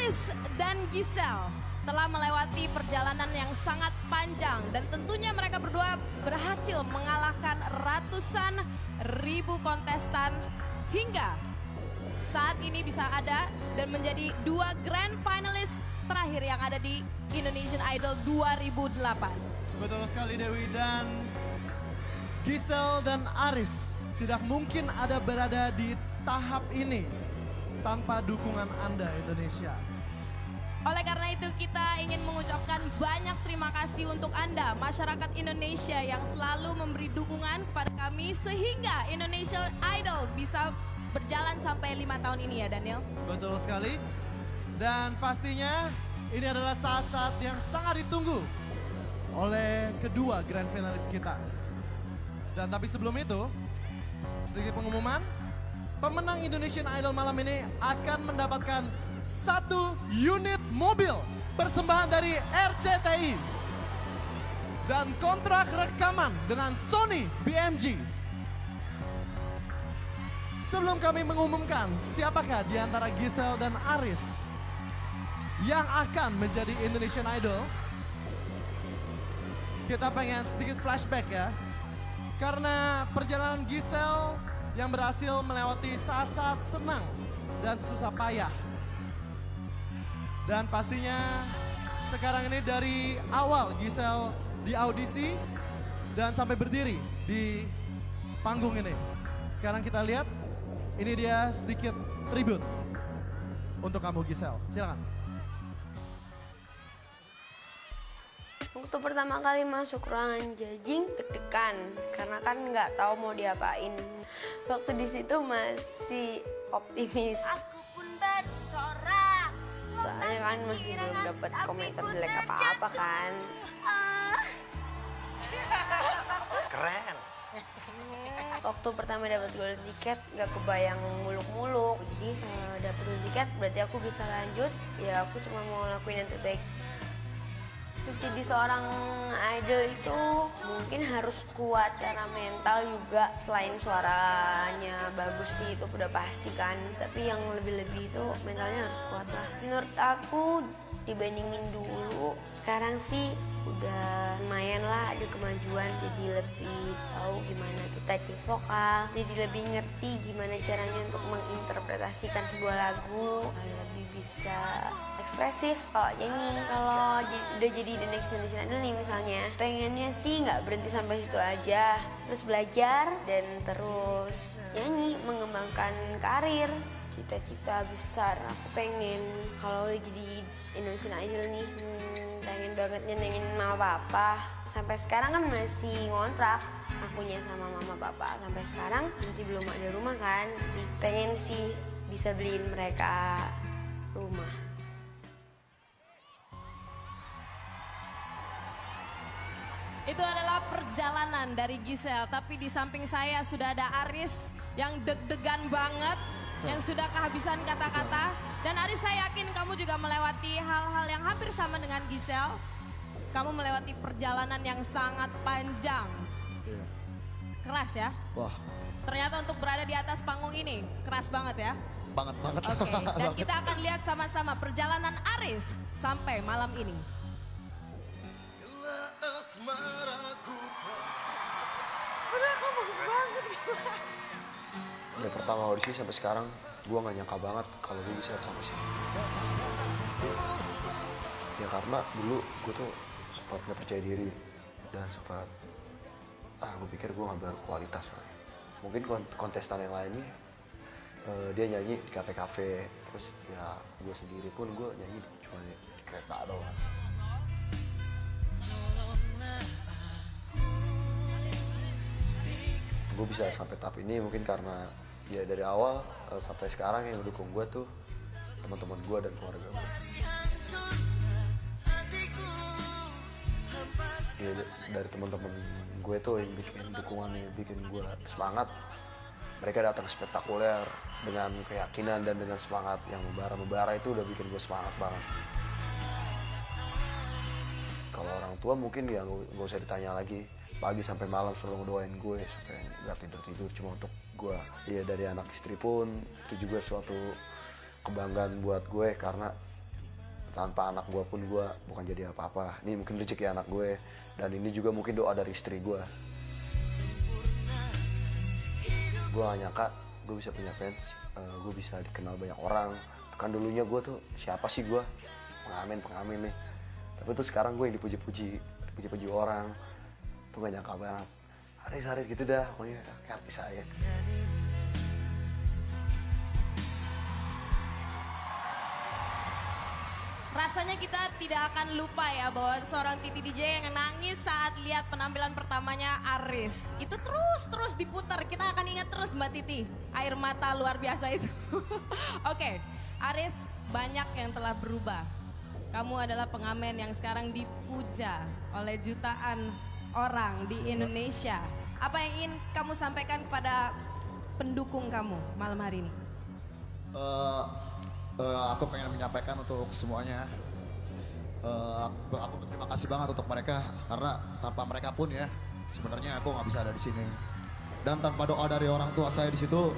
Aris dan Giselle telah melewati perjalanan yang sangat panjang dan tentunya mereka berdua berhasil mengalahkan ratusan ribu kontestan hingga saat ini bisa ada dan menjadi dua grand finalis terakhir yang ada di Indonesian Idol 2008. Betul sekali Dewi, dan Giselle dan Aris tidak mungkin ada berada di tahap ini tanpa dukungan Anda Indonesia. Oleh karena itu kita ingin mengucapkan banyak terima kasih untuk Anda masyarakat Indonesia yang selalu memberi dukungan kepada kami sehingga Indonesian Idol bisa berjalan sampai 5 tahun ini ya Daniel. Betul sekali. Dan pastinya ini adalah saat-saat yang sangat ditunggu oleh kedua grand finalis kita. Dan tapi sebelum itu, sedikit pengumuman, pemenang Indonesian Idol malam ini akan mendapatkan 1 unit mobil persembahan dari RCTI dan kontrak rekaman dengan Sony BMG. Sebelum kami mengumumkan siapakah di antara Giselle dan Aris yang akan menjadi Indonesian Idol, kita pengen sedikit flashback ya. Karena perjalanan Giselle yang berhasil melewati saat-saat senang dan susah payah. Dan pastinya sekarang ini dari awal Giselle di audisi dan sampai berdiri di panggung ini. Sekarang kita lihat, ini dia sedikit tribute untuk kamu Giselle. Silakan. Waktu pertama kali masuk ruangan judging deg-degan karena kan nggak tahu mau diapain. Waktu di situ masih optimis. Aku pun bersorak. Soalnya kan masih belum dapat komentar jelek apa-apa kan. Keren. Waktu pertama dapat golden ticket nggak kebayang muluk-muluk. Jadi dapat golden ticket berarti aku bisa lanjut. Ya aku cuma mau lakuin yang terbaik. Untuk jadi seorang idol itu mungkin harus kuat secara mental juga. Selain suaranya bagus sih itu udah pasti kan. Tapi yang lebih-lebih itu mentalnya harus kuat lah. Menurut aku dibandingin dulu, sekarang sih udah lumayan lah ada kemajuan. Jadi lebih tahu gimana tuh teknik vokal. Jadi lebih ngerti gimana caranya untuk menginterpretasikan sebuah lagu. Lebih bisa ekspresif kalau nyanyi. Kalau udah jadi The Next Indonesian Idol nih misalnya, pengennya sih nggak berhenti sampai situ aja, terus belajar dan terus nyanyi, mengembangkan karir. Cita-cita besar aku pengen kalau udah jadi Indonesian Idol nih, pengen banget nyenengin mama papa. Sampai sekarang kan masih ngontrak akunya sama mama papa, sampai sekarang masih belum ada rumah kan. Jadi pengen sih bisa beliin mereka rumah. Itu adalah perjalanan dari Giselle, tapi di samping saya sudah ada Aris yang deg-degan banget, yang sudah kehabisan kata-kata. Dan Aris, saya yakin kamu juga melewati hal-hal yang hampir sama dengan Giselle. Kamu melewati perjalanan yang sangat panjang. Keras ya? Wah, Ternyata untuk berada di atas panggung ini, keras banget ya? banget. Oke, dan kita akan lihat sama-sama perjalanan Aris sampai malam ini. Dari pertama audisi sampai sekarang, gue gak nyangka banget kalau gue bisa sampai sini. Ya karena dulu gue tuh sempat gak percaya diri dan sempat, gue pikir gue gak berkualitas. Mungkin kontestan yang lainnya, dia nyanyi di kafe-kafe, terus ya gue sendiri pun gue nyanyi cuma di kereta doang. Gue bisa sampai tahap ini mungkin karena ya dari awal sampai sekarang yang mendukung gue tuh teman-teman gue dan keluarga gue. Ya, dari teman-teman gue tuh yang bikin dukungan, yang bikin gue semangat. Mereka datang spektakuler dengan keyakinan dan dengan semangat yang membara itu udah bikin gue semangat banget. Kalau orang tua mungkin ya gak usah ditanya lagi, pagi sampai malam selalu ngedoain gue supaya gak tidur-tidur cuma untuk gue. Iya, dari anak istri pun itu juga suatu kebanggaan buat gue karena tanpa anak gue pun gue bukan jadi apa-apa. Ini mungkin rezeki anak gue, dan ini juga mungkin doa dari istri gue. Gue gak nyangka gue bisa punya fans, gue bisa dikenal banyak orang. Kan dulunya gue tuh siapa sih gue, pengamen nih. Tapi tuh sekarang gue yang dipuji orang. Tuh gak nyangka banget. Aris gitu dah, pokoknya kayak artis saya. Rasanya kita tidak akan lupa ya bahwa seorang Titi DJ yang nangis saat lihat penampilan pertamanya Aris. Itu terus diputar, kita akan ingat terus Mbak Titi. Air mata luar biasa itu. Oke, Aris, banyak yang telah berubah. Kamu adalah pengamen yang sekarang dipuja oleh jutaan orang di Indonesia. Apa yang ingin kamu sampaikan kepada pendukung kamu malam hari ini? Aku pengen menyampaikan untuk semuanya. Aku berterima kasih banget untuk mereka karena tanpa mereka pun ya sebenarnya aku nggak bisa ada di sini. Dan tanpa doa dari orang tua saya di situ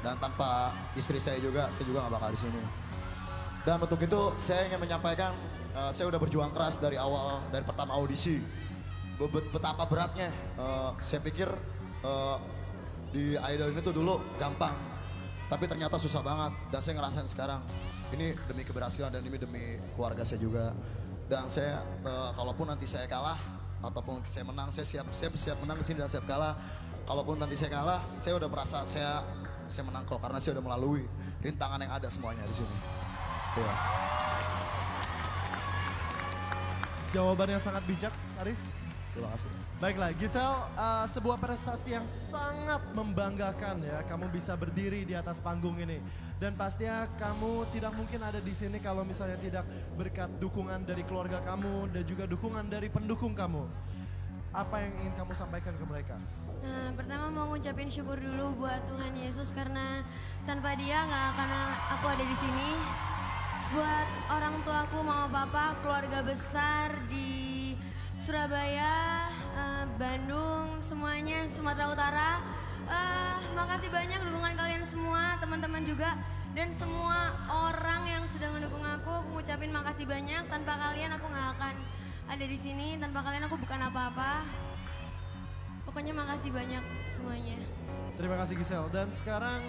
dan tanpa istri saya juga nggak bakal di sini. Dan untuk itu saya ingin menyampaikan saya udah berjuang keras dari awal, dari pertama audisi. Betapa beratnya. Saya pikir di Idol ini tuh dulu gampang. Tapi ternyata susah banget dan saya ngerasain sekarang. Ini demi keberhasilan dan ini demi keluarga saya juga. Dan saya kalaupun nanti saya kalah ataupun saya menang, saya siap menang di sini dan siap kalah. Kalaupun nanti saya kalah, saya udah merasa saya menang kok karena saya udah melalui rintangan yang ada semuanya di sini. Ya. Jawaban yang sangat bijak, Aris. Terima kasih. Baiklah, Giselle, sebuah prestasi yang sangat membanggakan ya. Kamu bisa berdiri di atas panggung ini. Dan pastinya kamu tidak mungkin ada di sini kalau misalnya tidak berkat dukungan dari keluarga kamu dan juga dukungan dari pendukung kamu. Apa yang ingin kamu sampaikan ke mereka? Nah, pertama mau ngucapin syukur dulu buat Tuhan Yesus karena tanpa Dia nggak akan aku ada di sini. Buat orang tuaku, mama papa, keluarga besar di Surabaya, Bandung, semuanya, Sumatera Utara. Makasih banyak dukungan kalian semua, teman-teman juga. Dan semua orang yang sudah mendukung aku ngucapin makasih banyak. Tanpa kalian aku nggak akan ada di sini, tanpa kalian aku bukan apa-apa. Pokoknya makasih banyak semuanya. Terima kasih Giselle. Dan sekarang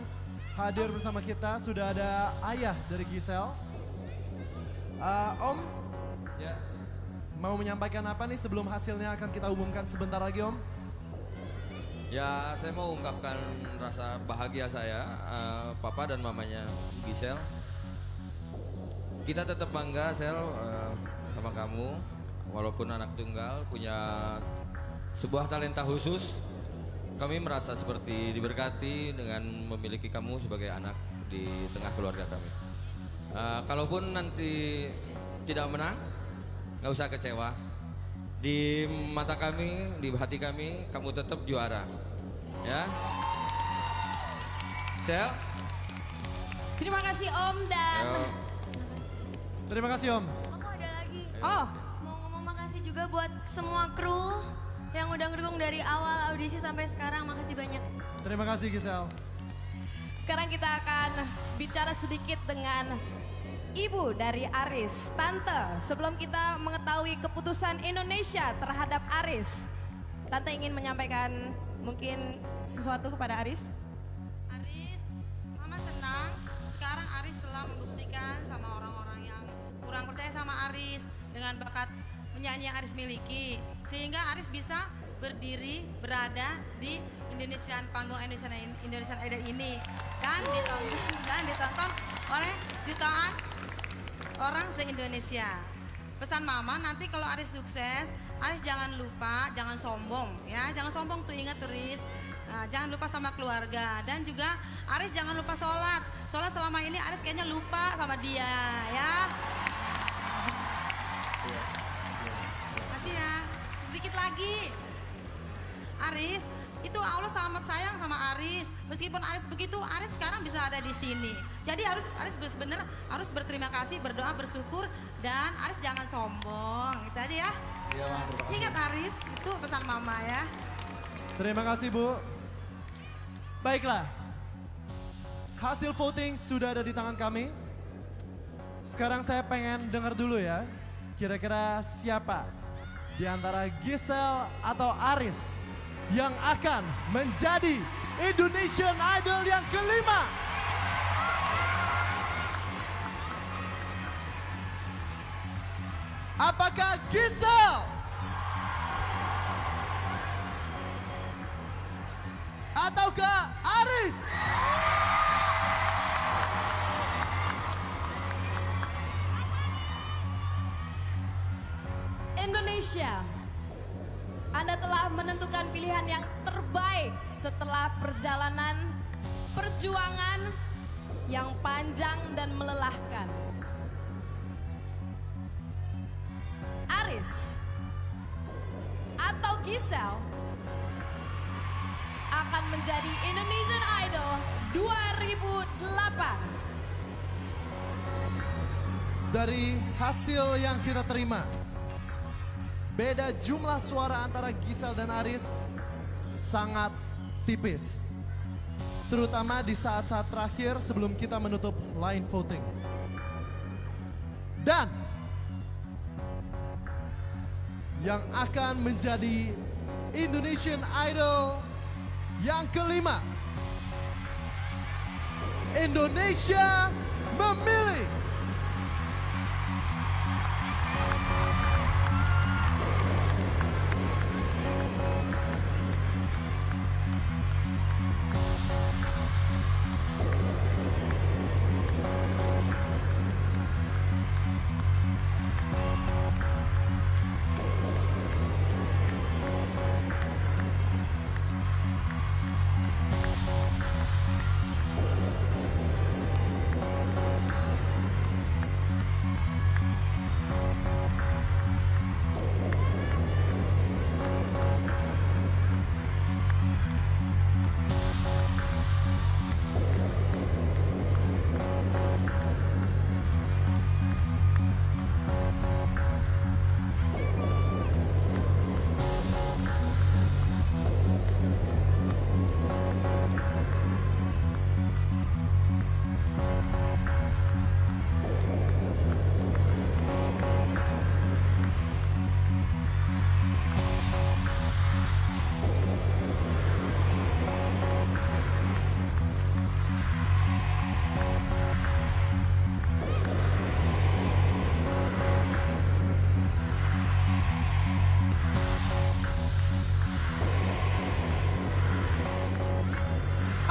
hadir bersama kita sudah ada ayah dari Giselle. Om, Ya, mau menyampaikan apa nih sebelum hasilnya akan kita umumkan sebentar lagi Om? ya saya mau ungkapkan rasa bahagia saya, papa dan mamanya Giselle. Kita tetap bangga, Sel, sama kamu. Walaupun anak tunggal, punya sebuah talenta khusus. Kami merasa seperti diberkati dengan memiliki kamu sebagai anak di tengah keluarga kami. Kalaupun nanti tidak menang, nggak usah kecewa. Di mata kami, di hati kami, kamu tetap juara. Ya, Sel. Terima kasih Om dan... Yo. Terima kasih Om. Aku ada lagi. Oh, Mau ngomong makasih juga buat semua kru yang udah ngedukung dari awal audisi sampai sekarang. Makasih banyak. Terima kasih Giselle. sekarang kita akan bicara sedikit dengan ibu dari Aris. Tante, sebelum kita mengetahui keputusan Indonesia terhadap Aris, Tante ingin menyampaikan mungkin sesuatu kepada Aris? Aris, Mama senang sekarang Aris telah membuktikan sama orang-orang yang kurang percaya sama Aris dengan bakat menyanyi yang Aris miliki. Sehingga Aris bisa berdiri, berada di panggung Indonesian Idol ini. Dan ditonton oleh jutaan orang se-Indonesia. Pesan Mama, nanti kalau Aris sukses, Aris jangan lupa, jangan sombong ya. Jangan sombong tuh, ingat turis. Jangan lupa sama keluarga. Dan juga Aris jangan lupa sholat. Sholat selama ini Aris kayaknya lupa sama dia ya. Masih ya, sedikit lagi. Aris, itu Allah sangat sayang sama Aris. Meskipun Aris begitu, Aris sekarang bisa ada di sini. Jadi Aris benar harus berterima kasih, berdoa, bersyukur, dan Aris jangan sombong. Itu aja ya. Iya, Bang, terima kasih. Ingat Aris, itu pesan Mama ya. Terima kasih Bu. Baiklah, hasil voting sudah ada di tangan kami. Sekarang saya pengen dengar dulu ya. Kira-kira siapa di antara Gisel atau Aris yang akan menjadi Indonesian Idol yang kelima? Apakah Gisel ataukah Aris? Indonesia, Anda telah menentukan pilihan yang terbaik setelah perjuangan yang panjang dan melelahkan. Aris atau Gisel akan menjadi Indonesian Idol 2008. Dari hasil yang kita terima, beda jumlah suara antara Gisel dan Aris sangat tipis. Terutama di saat-saat terakhir sebelum kita menutup line voting. Dan yang akan menjadi Indonesian Idol yang kelima, Indonesia memilih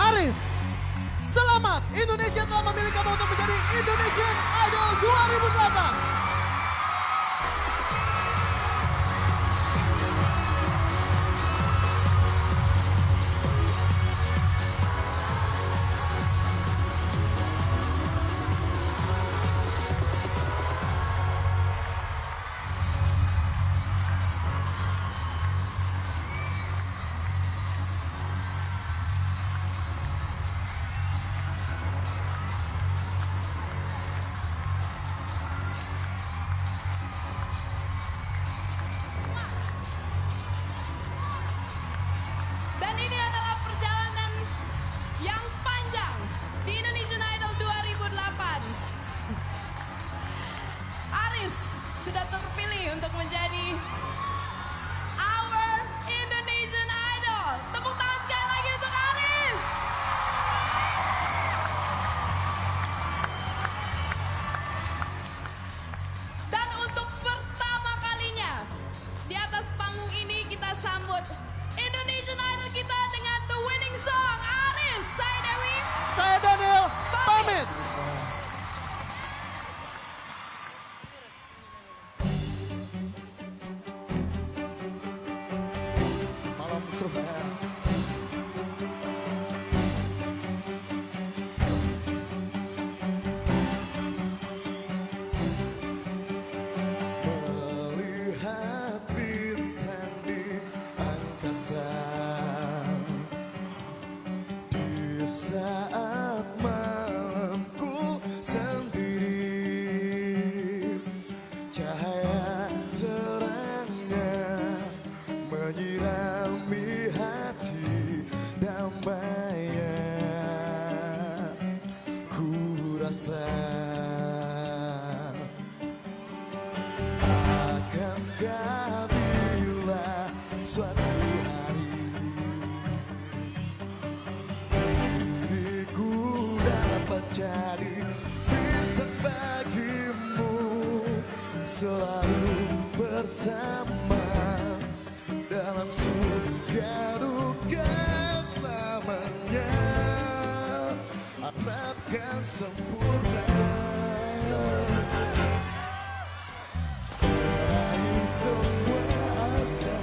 Aris. Selamat, Indonesia telah memilih kamu untuk menjadi Indonesian Idol 2008. Dan ini adalah perjalanan yang panjang di Indonesian Idol 2008. Aris sudah terpilih untuk menjadi our Indonesian Idol. Tepuk tangan sekali lagi untuk Aris. Dan untuk pertama kalinya di atas panggung ini kita sambut Indonesian Idol kita dengan the winning song Aris. Saya Dewi. Saya Daniel, pamit. Malam Surabaya. Melihat bintang di angkasa di saat malamku sendiri, cahaya terangnya menyirami hati damainya ku rasa. menjadi bintang bagimu, selalu bersama dalam suka duka selamanya, harapkan sempurna. Berani semua asa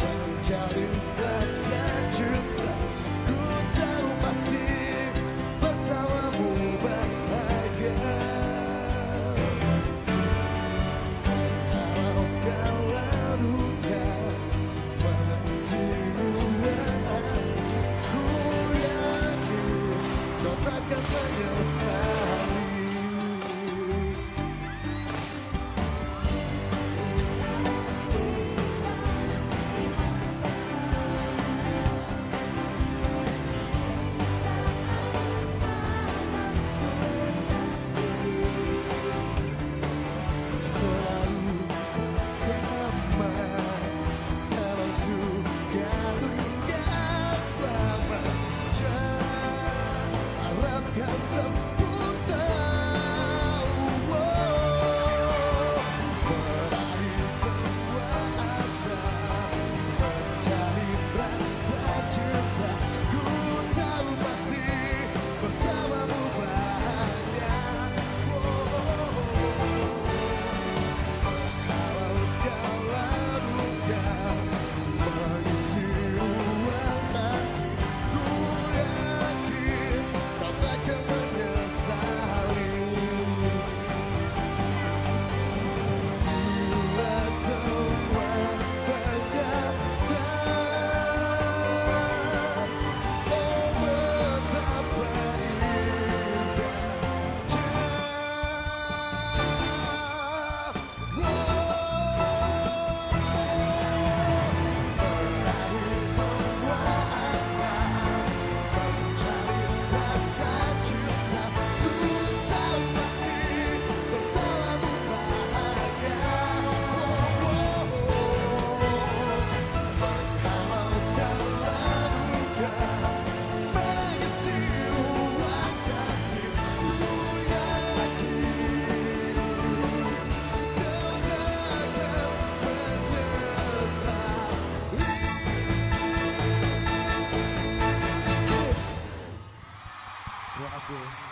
menjadi rasa cinta, ku tahu pasti bersamamu bahagia. Kalau segala duka mensiulah, ku yakin kau takkan menyesali. Selalu sama dalam suka duka selamanya, harapkan sempurna. Berakhir semua asa mencari rasa cinta, ku tahu pasti bersamamu bahagia. Kalau segala duka mengisi ruang hati, ku yakin kau takkan menyesali. Bila semua ternyata, oh betapa berakhir semua asa mencari rasa cinta, ku tahu pasti bersamamu bahagia. Kalau segala duka mengisi ruang hati, ku yakin kau takkan menyesali. Terima kasih.